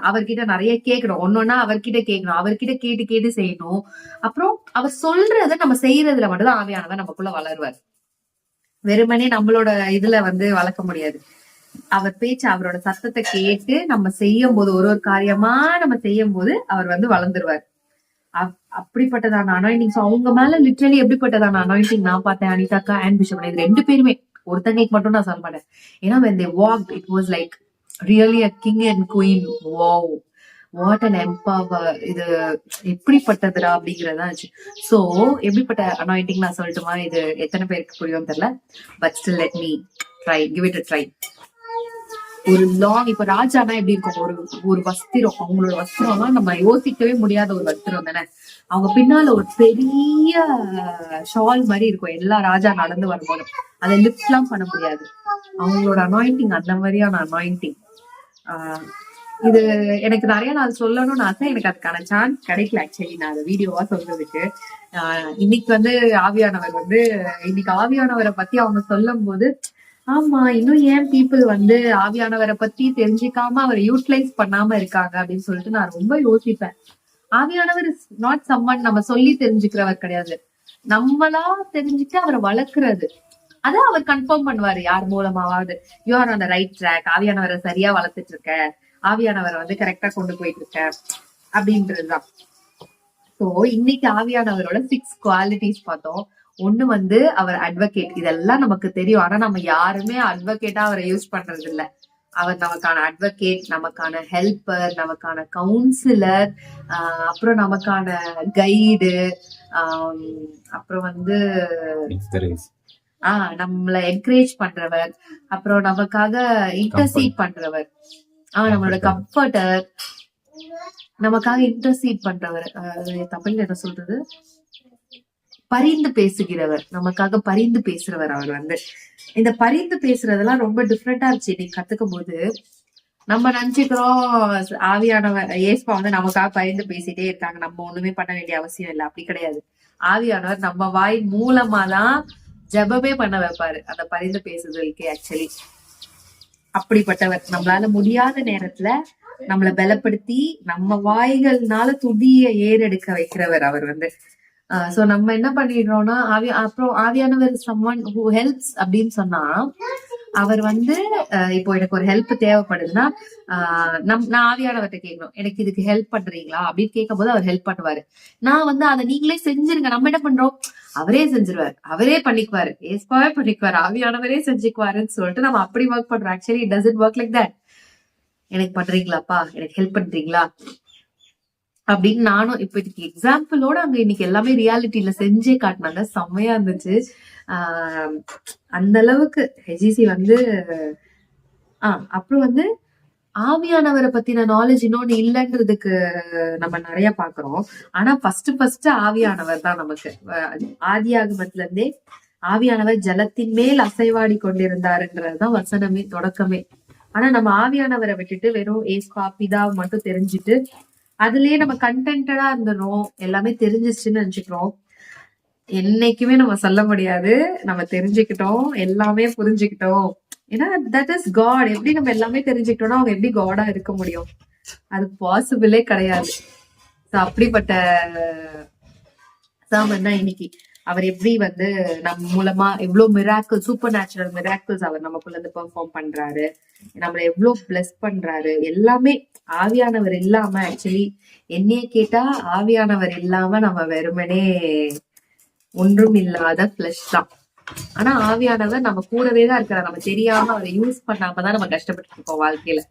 அவர்கிட்ட நிறைய கேட்கணும், ஒன்னொன்னா அவர்கிட்ட கேட்கணும், அவர்கிட்ட கேட்டு செய்யணும். அப்புறம் அவர் சொல்றத நம்ம செய்யறதுல மட்டும்தான் ஆவியானவர் நமக்குள்ள வளருவார். வெறுமனே நம்மளோட இதுல வந்து வளர்க்க முடியாது. அவர் பேச்சு, அவரோட சத்தத்தை கேட்டு நம்ம செய்யும் போது, ஒரு காரியமா நம்ம செய்யும் போது அவர் வந்து வளர்ந்துருவார். அப்படிப்பட்டதான அனாயிண்டிங். அவங்க மேல லிட்டரலி எப்படிப்பட்டதான அனாயிண்டிங் நான் பார்த்தேன். அனிதாக்கா அண்ட் பிஷப், இது 2 பேருமே, ஒருத்தங்களுக்கு மட்டும் நான் சொல்ல மாட்டேன். ஏன்னா when they walked, it was like really a king and queen. Wow, what an empower. இது எப்படிப்பட்டதுடா அப்படிங்கறதா ஆச்சு. சோ எப்படிப்பட்ட அனாயிண்டிங் நான் சொல்லட்டுமா? இது எத்தனை பேருக்கு புரியும் தெரியல, but still let me try, give it a try. ஒரு லாங், இப்ப ராஜானா எப்படி இருக்கும், ஒரு வஸ்திரம், அவங்களோட வஸ்திரம்னா நம்ம யோசிக்கவே முடியாத ஒரு வஸ்திரம் தானே. அவங்க பின்னால ஒரு பெரிய ஷால் மாதிரி இருக்கும் எல்லா ராஜா நடந்து வரும்போது, அதை லிப்ட் எல்லாம் பண்ண முடியாது. அவங்களோட அனாயிண்டிங் அந்த மாதிரியான அனாயிண்டிங். இது எனக்கு நிறைய நாள் சொல்லணும்னு ஆசை, எனக்கு அதுக்கான சான்ஸ் கிடைக்கல. ஆக்சுவலி நான் அதை வீடியோவா சொல்றதுக்கு. இன்னைக்கு வந்து ஆவியானவரை பத்தி அவங்க சொல்லும் போது, ஆமா இன்னும் ஏன் பீப்புள் வந்து ஆவியானவரை பத்தி தெரிஞ்சுக்காம அவரை யூட்டிலைஸ் பண்ணாம இருக்காங்க அப்படின்னு சொல்லிட்டு நான் ரொம்ப யோசிப்பேன். ஆவியானவர் இஸ் நாட் சம்மன் நம்ம சொல்லி தெரிஞ்சுக்கிறவர் கிடையாது, நம்மளா தெரிஞ்சுட்டு அவரை வளர்க்கறது. அதான் அவர் கன்ஃபார்ம் பண்ணுவாரு யார் மூலமாவது, you are on the right track, ஆவியானவரை சரியா வளர்த்துட்டு இருக்க, ஆவியானவரை வந்து கரெக்டா கொண்டு போயிட்டு இருக்கேன் அப்படின்றதுதான். ஸோ இன்னைக்கு ஆவியானவரோட 6 குவாலிட்டிஸ் பார்த்தோம். ஒண்ணு வந்து அவர் அட்வொகேட். இதெல்லாம் நமக்கு தெரியும், ஆனா நம்ம யாருமே அட்வொகேட்டா அவரை யூஸ் பண்றது இல்ல. அவர் நமக்கான அட்வொகேட், நமக்கான ஹெல்ப்பர், நமக்கான கவுன்சிலர், அப்புறம் நமக்கான கைடு, அப்புறம் வந்து நம்மள என்கரேஜ் பண்றவர், அப்புறம் நமக்காக இன்டர்சீட் பண்றவர், நம்மளோட கம்ஃபர்டர், நமக்காக இன்டர்சீட் பண்றவர், தமிழ்ல என்ன சொல்றது, பரிந்து பேசுகிறவர், நமக்காக பரிந்து பேசுறவர். அவர் வந்து இந்த பரிந்து பேசுறதெல்லாம் ரொம்ப டிஃப்ரெண்டா இருந்துச்சு நீ கத்துக்கும் போது. நம்ம நினைச்சுக்கிறோம் ஆவியானவர் ஏசுப்பா வந்து நமக்காக பரிந்து பேசிட்டே இருக்காங்க, நம்ம ஒண்ணுமே பண்ண வேண்டிய அவசியம் இல்லை. அப்படி கிடையாது. ஆவியானவர் நம்ம வாய் மூலமாதான் ஜெபமே பண்ண வைப்பாரு அந்த பரிந்து பேசுதலுக்கு. ஆக்சுவலி அப்படிப்பட்டவர். நம்மளால முடியாத நேரத்துல நம்மளை பலப்படுத்தி நம்ம வாய்கள்னால துதிய ஏறெடுக்க வைக்கிறவர் அவர் வந்து. சோ நம்ம என்ன பண்ணிடுறோம்னா அப்புறம் ஆவியானவர் someone who helps அப்படின்னு சொன்னா, அவர் வந்து இப்போ எனக்கு ஒரு ஹெல்ப் தேவைப்படுதுன்னா நான் ஆவியானவர்கிட்ட கேட்கணும், எனக்கு இதுக்கு ஹெல்ப் பண்றீங்களா அப்படின்னு கேட்கும் போது அவர் ஹெல்ப் பண்ணுவாரு. நான் வந்து அதை நீங்களே செஞ்சிருங்க, நம்ம என்ன பண்றோம், அவரே செஞ்சிருவாரு, அவரே பண்ணிக்குவாரு, ஏஸ்பாவே பண்ணிக்குவாரு, ஆவியானவரே செஞ்சுக்குவாருன்னு சொல்லிட்டு நம்ம அப்படி ஒர்க் பண்றோம். Actually it doesn't work like that. எனக்கு பண்றீங்களாப்பா, எனக்கு ஹெல்ப் பண்றீங்களா அப்படின்னு நானும் இப்ப இதுக்கு எக்ஸாம்பிளோட அங்க இன்னைக்கு எல்லாமே ரியாலிட்டியில செஞ்சே காட்டினாங்க. செம்மையா இருந்துச்சு. அந்த அளவுக்கு ஹெஜிசி வந்து அப்புறம் வந்து ஆவியானவரை பத்தின நாலேஜ் இன்னொன்னு இல்லைன்றதுக்கு நம்ம நிறைய பாக்குறோம். ஆனா ஃபர்ஸ்ட் ஆவியானவர் தான் நமக்கு. ஆதியாகமத்துல இருந்தே ஆவியானவர் ஜலத்தின் மேல் அசைவாடி கொண்டிருந்தாருன்றதுதான் வசனமே, தொடக்கமே. ஆனா நம்ம ஆவியானவரை விட்டுட்டு வெறும் ஏஸ்பா பிதா மட்டும் தெரிஞ்சுட்டு அதுலயே நம்ம கண்டென்டடா இருந்துடும், எல்லாமே தெரிஞ்சிச்சுன்னு நினைச்சுக்கிறோம். என்னைக்குமே நம்ம சொல்ல முடியாது நம்ம தெரிஞ்சுக்கிட்டோம், எல்லாமே புரிஞ்சுக்கிட்டோம். ஏன்னா தட் இஸ் காட். எப்படி நம்ம எல்லாமே தெரிஞ்சுக்கிட்டோம்னா அவங்க எப்படி காடா இருக்க முடியும்? அது பாசிபிளே கிடையாது. அப்படிப்பட்ட சர்மன் தான் இன்னைக்கு. அவர் எப்படி வந்து நம்ம மூலமா எவ்வளவு மிராக்கிள், சூப்பர் நேச்சுரல் மிராக்கிள்ஸ் அவர் நமக்குள்ள இருந்து பெர்ஃபார்ம் பண்றாரு, நம்மள எவ்வளவு பிளஸ் பண்றாரு. எல்லாமே ஆவியானவர் இல்லாம, ஆக்சுவலி என்னைய கேட்டா ஆவியானவர் இல்லாம நம்ம வெறுமனே ஒன்றும் இல்லாத பிளஸ் தான். ஆனா ஆவியானவர் நம்ம கூடவே தான் இருக்கிறார். நம்ம தெரியாம அவரை யூஸ் பண்ணாமதான் நம்ம கஷ்டப்பட்டு இருக்கோம் வாழ்க்கையில.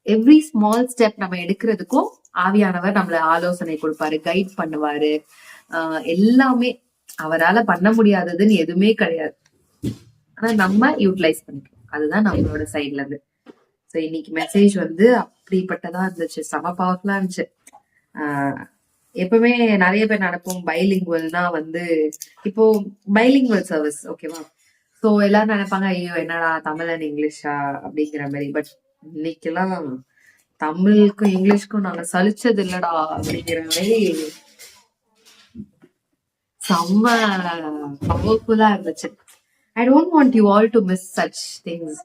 எவ்ரி ஸ்மால் ஸ்டெப் நம்ம எடுக்கிறதுக்கும் ஆவியானவர் நம்மள ஆலோசனை கொடுப்பாரு, கைட் பண்ணுவாரு. எல்லாமே அவரால பண்ண முடியாததுன்னு எதுவுமே கிடையாது. ஆனா நம்ம யூட்டிலைஸ் பண்ணிக்கணும், அதுதான் நம்மளோட சைட்ல இருந்து. சோ இன்னைக்கு மெசேஜ் வந்து அப்படிப்பட்டதா இருந்துச்சு, செம பவர்ஃபுல்லா இருந்துச்சு. எப்பவுமே நிறைய பேர் நடப்போம் பைலிங்குவல்னா வந்து, இப்போ பைலிங்குவல் சர்வீஸ் ஓகேவா. சோ எல்லாரும் நினைப்பாங்க, ஐயோ என்னடா தமிழ் அண்ட் இங்கிலீஷா அப்படிங்கிற மாதிரி. பட் இன்னைக்கெல்லாம் தமிழுக்கும் இங்கிலீஷ்க்கும் நாங்க சலிச்சது இல்லடா அப்படிங்கிற மாதிரி செம்ம பவர்ஃபுல்லா இருந்துச்சு. I don't want you all to miss such things.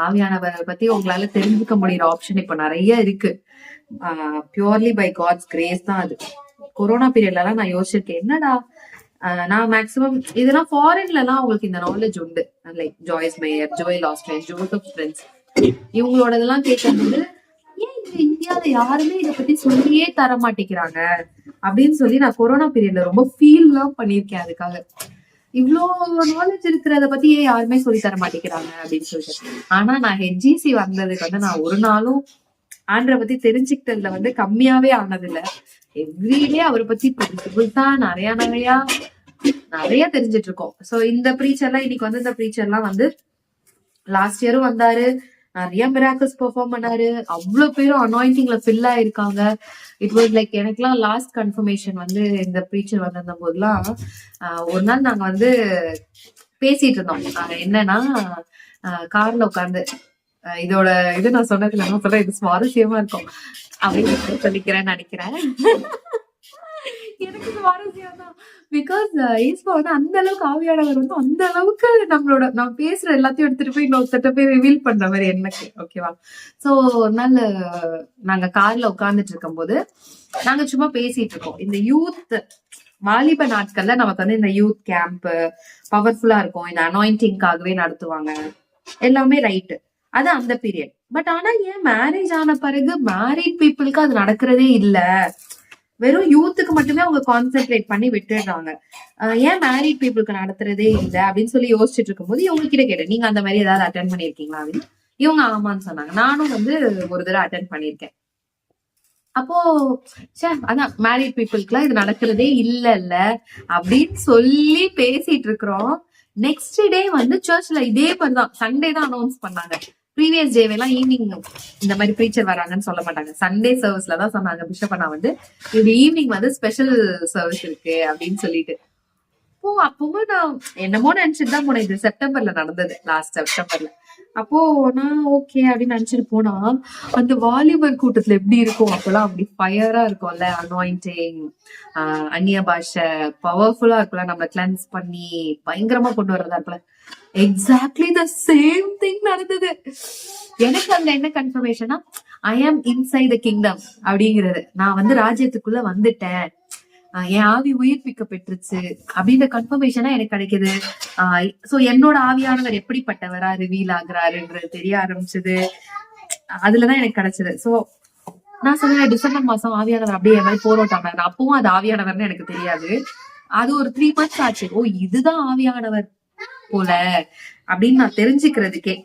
ஆவியானவரை பத்தி உங்களால தெரிஞ்சுக்க முடியற ஆப்ஷன் இப்ப நிறைய இருக்கு. பியூர்லி பை காட்ஸ் கிரேஸ் தான் அது. கொரோனா பீரியட்ல எல்லாம் நான் யோசிச்சிருக்கேன், என்னடா நான் மேக்சிமம் இதெல்லாம் ஃபாரின்ல எல்லாம் உங்களுக்கு இந்த நாலேஜ் உண்டு, like Joyce Meyer, Joel Osteen, Joseph Prince, இவங்களோட இதெல்லாம் கேட்கும்போது ஏன் இந்தியால யாருமே இதை பத்தி சொல்லியே தர மாட்டேங்கிறாங்க அப்படின்னு சொல்லி நான் கொரோனா பீரியட்ல ரொம்ப ஃபீல் எல்லாம் பண்ணிருக்கேன். அதுக்காக இவ்வளோ நாலேஜ் இருக்கிறத பத்தி ஏன் யாருமே சொல்லி தர மாட்டேங்கிறாங்க அப்படின்னு சொல்லிட்டு. ஆனா நான் ஹெச்ஜிசி வந்ததுக்கு வந்து நான் ஒரு நாளும் ஆண்டரை பத்தி தெரிஞ்சுக்கிட்டதுல வந்து கம்மியாவே ஆனதில்ல. எவ்ரிடே அவரை பத்தி புதுசா நிறைய தெரிஞ்சிட்டு இருக்கோம். சோ இந்த ப்ரீச்சர்லாம் இன்னைக்கு வந்து இந்த ப்ரீச்சர்லாம் வந்து லாஸ்ட் இயரும் வந்தாரு, நிறைய மிராக்கிள்ஸ் பெர்ஃபார்ம் பண்ணாரு, அவ்வளவு பேரும் அனாயிண்டிங்ல ஃபில் ஆயிருக்காங்க. இட் வாஸ் லைக் எனக்குலாம் லாஸ்ட் கன்ஃபர்மேஷன் வந்து இந்த ப்ரீச்சர் வந்திருந்த போதுலாம் ஒரு நாள் நாங்க வந்து பேசிட்டு இருந்தோம். என்னன்னா கார்ல உட்கார்ந்து இதோட இது நான் சொன்னதுல நான் சொல்றேன், இது சுவாரஸ்யமா இருக்கும் அப்படின்னு சொல்லிக்கிறேன்னு நினைக்கிறேன். எனக்கு சுவாரஸ்யம் தான். பிகாஸ் ஏசுவா வந்து அந்த அளவுக்கு ஆவியானவர் வந்து அந்த அளவுக்கு நம்ம பேசுற எல்லாத்தையும் எடுத்துட்டு போய் இன்னொருத்தட்ட போய் ரிவீல் பண்றவர் எனக்கு. ஓகேவா. சோ ஒரு நாள் நாங்க கார்ல உட்கார்ந்துட்டு இருக்கும் போது நாங்க சும்மா பேசிட்டு இருக்கோம். இந்த யூத் வாலிப நாட்கள்ல நமக்கு வந்து இந்த யூத் கேம்ப் பவர்ஃபுல்லா இருக்கும், இந்த அனாயிண்டிங்காகவே நடத்துவாங்க, எல்லாமே ரைட்டு. அது அந்த பீரியட். பட் ஆனா ஏன் மேரேஜ் ஆன பிறகு மேரிட் பீப்புளுக்கு அது நடக்கிறதே இல்ல, வெறும் யூத்துக்கு மட்டுமே அவங்க கான்சென்ட்ரேட் பண்ணி விட்டுடுறாங்க, ஏன் மேரிட் பீப்புளுக்கு நடத்துறதே இல்ல அப்படின்னு சொல்லி யோசிச்சுட்டு இருக்கும்போது இவங்க கிட்ட கேட்டேன், நீங்க அந்த மாதிரி ஏதாவது அட்டென்ட் பண்ணிருக்கீங்களா அப்படின்னு. இவங்க ஆமான்னு சொன்னாங்க. நானும் வந்து ஒரு தடவை அட்டென்ட் பண்ணிருக்கேன். அப்போ அதான் மேரிட் பீப்புளுக்குலாம் இது நடக்கிறதே இல்ல அப்படின்னு சொல்லி பேசிட்டு இருக்கிறோம். நெக்ஸ்ட் டே வந்து சர்ச்ல இதே மாதிரிதான் சண்டே தான் அனௌன்ஸ் பண்ணாங்க. ப்ரீவியஸ் டேவெல்லாம் ஈவினிங் இந்த மாதிரி ப்ரீச்சர் வராங்கன்னு சொல்ல மாட்டாங்க, சண்டே சர்வீஸ்ல தான் சொன்னாங்க பிஷப் அண்ணா வந்து இது ஈவினிங் வந்து ஸ்பெஷல் சர்வீஸ் இருக்கு அப்படின்னு சொல்லிட்டு. அப்பவும் நான் என்னமோ நினைச்சிட்டு தான் போனேன். இது செப்டம்பர்ல நடந்தது, லாஸ்ட் செப்டம்பர்ல. அப்போ நான் ஓகே அப்படின்னு நினைச்சிட்டு போனா அந்த வாலிபர் கூட்டத்துல எப்படி இருக்கும் அப்பெல்லாம், அப்படி ஃபயரா இருக்கும்ல, அனாயிண்டிங், அந்நிய பாஷை பவர்ஃபுல்லா இருக்கும்ல, நம்மள கிளென்ஸ் பண்ணி பயங்கரமா கொண்டு வர்றதா இருக்குல்ல. எக்ஸாக்ட்லி த சேம் திங் நடந்தது. எனக்கு அதுல என்ன கன்ஃபர்மேஷனா, ஐ ஆம் இன்சைட் த கிங்டம் அப்படிங்கிறது, நான் வந்து ராஜ்யத்துக்குள்ள வந்துட்டேன், என் ஆவி உயிர்ப்பிக்க பெற்றுச்சு அப்படின்ற கன்ஃபர்மேஷனா எனக்கு கிடைக்குது. சோ என்னோட ஆவியானவர் எப்படிப்பட்டவரா ரிவீல் ஆகுறாருன்றது தெரிய ஆரம்பிச்சது, அதுலதான் எனக்கு கிடைச்சது. சோ நான் சொன்னேன் டிசம்பர் மாசம் ஆவியானவர் அப்படியே என் மாதிரி போராட்டாங்க, அப்பவும் அது ஆவியானவர்னு எனக்கு தெரியாது. அது ஒரு 3 months ஆச்சு, ஓ இதுதான் ஆவியானவர் போல அப்படின்னு நான் தெரிஞ்சுக்கிறதுக்கே.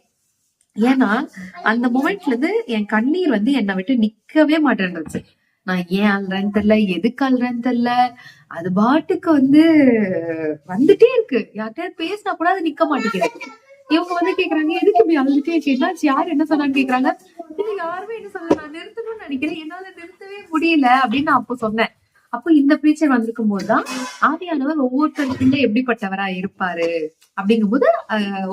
ஏன்னா அந்த மொமெண்ட்ல இருந்து என் கண்ணீர் வந்து என்னை விட்டு நிக்கவே மாட்டேன்ருச்சு. நான் ஏன் அல்றேன்னு தெரியல, எதுக்கு அல்றேன்னு தெரியல, அது பாட்டுக்கு வந்து வந்துட்டே இருக்கு. யார்கிட்ட பேசினா கூட அது நிக்க மாட்டேங்குது. இவங்க வந்து கேக்குறாங்க எதுக்கு இப்படி அழுதுட்டே இருக்கீங்களா, யாரு என்ன சொன்னான்னு கேக்குறாங்க. இது யாருமே என்ன சொல்ல, நான் நிறுத்தணும்னு நினைக்கிறேன், என்னால நிறுத்தவே முடியல அப்படின்னு நான் அப்போ சொன்னேன். அப்போ இந்த ப்ரீச்சர் வந்திருக்கும் போதுதான் ஆவியானவர் ஒவ்வொருத்தருக்குள்ள எப்படிப்பட்டவரா இருப்பாரு அப்படிங்கும் போது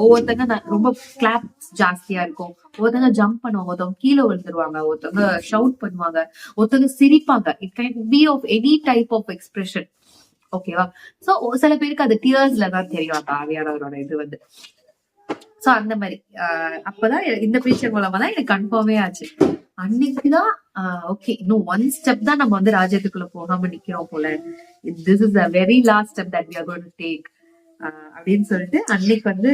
ஒவ்வொருத்தங்க ரொம்ப கிளாப்ஸ் ஜாஸ்தியா இருக்கும், ஒருத்தங்க ஜம்ப் பண்ணுவாங்க, ஒருத்தவங்க கீழே விழுந்துருவாங்க, ஒருத்தவங்க ஷவுட் பண்ணுவாங்க, ஒருத்தவங்க சிரிப்பாங்க. It can be of any type of expression. ஓகேவா? சோ சில பேருக்கு அது டியர்ஸ்ல தான் தெரியும் அந்த ஆவியானவரோட இது வந்து. சோ அந்த மாதிரி அப்பதான் இந்த ப்ரீச்சர் மூலமா தான் எனக்கு கன்ஃபார்மே ஆச்சு. அன்னைக்குதான் ஓகே இன்னும் 1 step தான் நம்ம வந்து ராஜ்யத்துக்குள்ள போகாம நிக்கிறோம் போல, this is a very last step that we are going to take அப்படின்னு சொல்லிட்டு அன்னைக்கு வந்து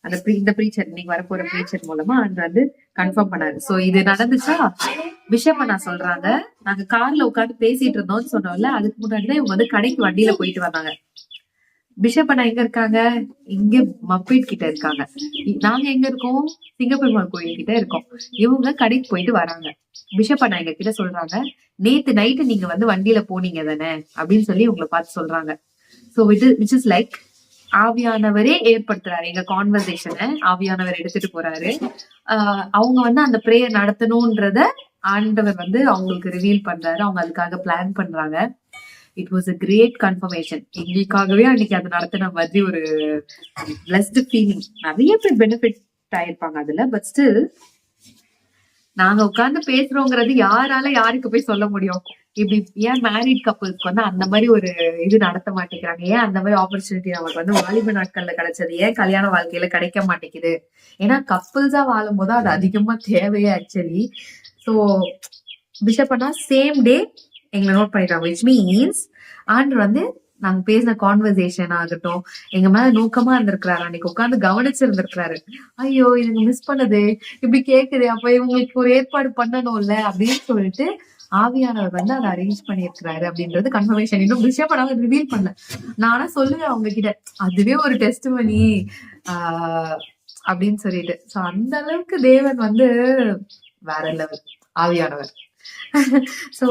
அந்த இந்த ப்ரீச்சர் இன்னைக்கு வரப்போற ப்ரீச்சர் மூலமா அந்த வந்து கன்ஃபார்ம் பண்ணாரு. சோ இது நடந்துச்சா பிஷப் நான் சொல்றாங்க, நாங்க கார்ல உட்காந்து பேசிட்டு இருந்தோம்னு சொன்னோம்ல, அதுக்கு முன்னாடிதான் இவங்க வந்து கடைக்கு வண்டியில போயிட்டு வந்தாங்க. பிஷப் அண்ணா எங்க இருக்காங்க, இங்க மப்பேட் கிட்ட இருக்காங்க, நாங்க எங்க இருக்கோம், சிங்கப்பெருமாள் கோயில் கிட்ட இருக்கோம். இவங்க கடைக்கு போயிட்டு வராங்க. பிஷப் அண்ணா எங்க கிட்ட சொல்றாங்க, நேத்து நைட்டு நீங்க வந்து வண்டியில போனீங்க தானே அப்படின்னு சொல்லி உங்களை பார்த்து சொல்றாங்க. சோ விச் இஸ் லைக் ஆவியானவரே ஏற்படுத்துறாரு எங்க கான்வர்சேஷனை, ஆவியானவர் எடுத்துட்டு போறாரு. அவங்க வந்து அந்த பிரேயர் நடத்தணும்ன்றத ஆண்டவர் வந்து அவங்களுக்கு ரிவீல் பண்றாரு, அவங்க அதுக்காக பிளான் பண்றாங்க. It was a great confirmation. எங்களுக்காகவே அன்னைக்கு அது நடத்தின மாதிரி ஒரு blessed feeling. நிறைய பேர் பெனிஃபிட் ஆயிருப்பாங்க அதுல. பட் ஸ்டில் நாங்க உட்கார்ந்து பேசுறோங்கிறது யாரால யாருக்கு போய் சொல்ல முடியும்? இப்படி ஏன் மேரிட் கப்புள்ஸ்க்கு வந்து அந்த மாதிரி ஒரு இது நடத்த மாட்டேங்கிறாங்க, ஏன் அந்த மாதிரி ஆப்பர்ச்சுனிட்டி நமக்கு வந்து வாலிப நாட்கள்ல கிடைச்சது ஏன் கல்யாண வாழ்க்கையில கிடைக்க மாட்டேங்குது? ஏன்னா கப்புள்ஸா வாழும் போது அது அதிகமா தேவையே ஆக்சுவலி. சோ பிஷப் அண்ணா சேம் டே எங்களை நோட் பண்ணிட்டாங்க, விச் மீன்ஸ் ஆண்டர் வந்து நாங்க பேசின கான்வர்சேஷன் ஆகட்டும் எங்க மேல நோக்கமா இருந்திருக்கிறாரு, அன்னைக்கு உட்காந்து கவனிச்சிருந்திருக்கிறாரு. ஐயோ இதுங்க மிஸ் பண்ணது இப்படி கேக்குது, அப்ப இவங்களுக்கு ஒரு ஏற்பாடு பண்ணணும்ல அப்படின்னு சொல்லிட்டு ஆவியானவர் வந்து அதை அரேஞ்ச் பண்ணிருக்கிறாரு அப்படின்றது கன்ஃபர்மேஷன். இன்னும் பிஷப் பண்ணாம ரிவீல் பண்ணல, நானா சொல்லுவேன் அவங்க கிட்ட, அதுவே ஒரு டெஸ்டிமனி அப்படின்னு சொல்லிட்டு. சோ அந்த அளவுக்கு தேவன் வந்து வேற லெவல் ஆவியானவர். சோ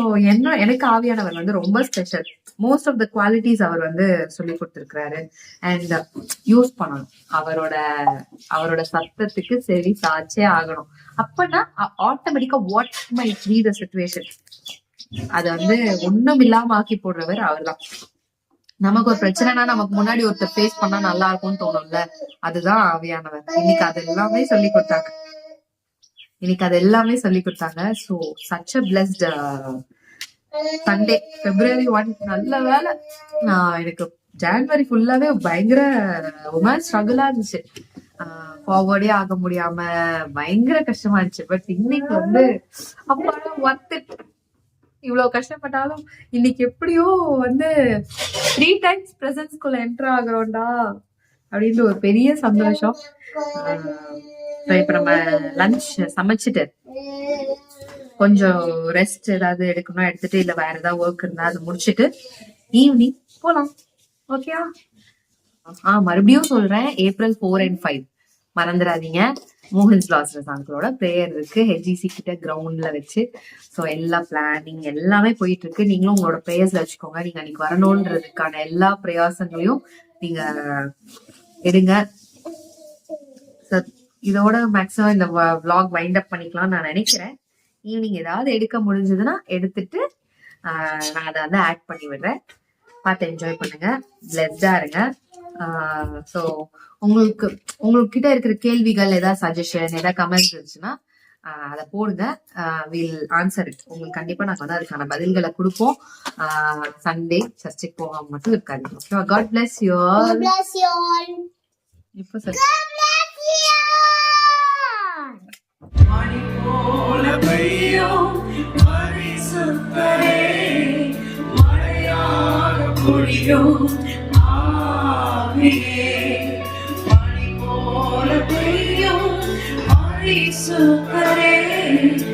எனக்கு ஆவியானவர் வந்து ரொம்ப special. Most of the qualities அவர் வந்து சொல்லி கொடுத்திருக்கிறாரு. அண்ட் யூஸ் பண்ணணும், அவரோட சத்தத்துக்கு சரி சாச்சே ஆகணும். அப்பனா ஆட்டோமேட்டிக்கா what might B the situation அது வந்து ஒண்ணும் இல்லாம ஆக்கி போடுறவர் அவர் தான். நமக்கு ஒரு பிரச்சனைனா நமக்கு முன்னாடி ஒருத்தர் ஃபேஸ் பண்ணா நல்லா இருக்கும்னு தோணும்ல, அதுதான் ஆவியானவர். இன்னைக்கு அது எல்லாமே சொல்லி கொடுத்தாங்க. So such a blessed Sunday February 1. நல்ல வேலை எனக்கு ஜான்வரி ஃபுல்லாவே பயங்கர ரொமான்ஸ் ஸ்ட்ரகிளா இருந்துச்சு, ஃபார்வர்டே ஆக முடியாம பயங்கர கஷ்டமா இருந்துச்சு. பட் இன்னைக்கு வந்து அப்பா ஒர்த் இட். இவ்வளவு கஷ்டப்பட்டாலும் இன்னைக்கு எப்படியோ வந்து 3 times பிரசன்ஸ்குள்ள என்டர் ஆகுறோம்டா அப்படின்ற ஒரு பெரிய சந்தோஷம். ஸோ இப்போ நம்ம லஞ்ச் சமைச்சிட்டு கொஞ்சம் ரெஸ்ட் ஏதாவது எடுக்கணும் எடுத்துட்டு இல்ல வேற ஏதாவது ஒர்க் இருந்தா அதை முடிச்சிட்டு ஈவினிங் போலாம். ஓகேவா? மறுபடியும் சொல்றேன், April 4 and 5 மறந்துடாதீங்க. மோகன்ஸ் லாஸ்டர்ஸ் அங்கிளோட ப்ரேயர் இருக்கு ஹெச்இசி கிட்ட கிரவுண்ட்ல வச்சு. ஸோ எல்லா பிளானிங் எல்லாமே போயிட்டு இருக்கு. நீங்களும் உங்களோட ப்ரேயர்ஸ்ல வச்சுக்கோங்க. நீங்க அன்னைக்கு வரணும்ன்றதுக்கான எல்லா பிரயாசங்களையும் நீங்க எடுங்க. இதோட மேக்ஸிமம் இந்த vlog வைண்ட் அப் பண்ணிக்கலாம் நான் நினைக்கிறேன். ஈவினிங் ஏதாவது எடுக்க முடிஞ்சதுன்னா எடுத்துட்டு நான் அதை வந்து ஆட் பண்ணி விடுறேன். பார்த்து என்ஜாய் பண்ணுங்க, பிளெஸ்டா இருங்க. ஸோ உங்களுக்கு கிட்ட இருக்கிற கேள்விகள் ஏதாவது சஜஷன் ஏதாவது கமெண்ட்ஸ் இருந்துச்சுன்னா அதை போடுங்க. Will answer it. உங்களுக்கு கண்டிப்பா நாங்க வந்து அதுக்கான பதில்களை கொடுப்போம். சண்டே சர்ச்சுக்கு போகாம மட்டும் இருக்காது. ஓகேவா? God bless you all. இப்போ சரி Super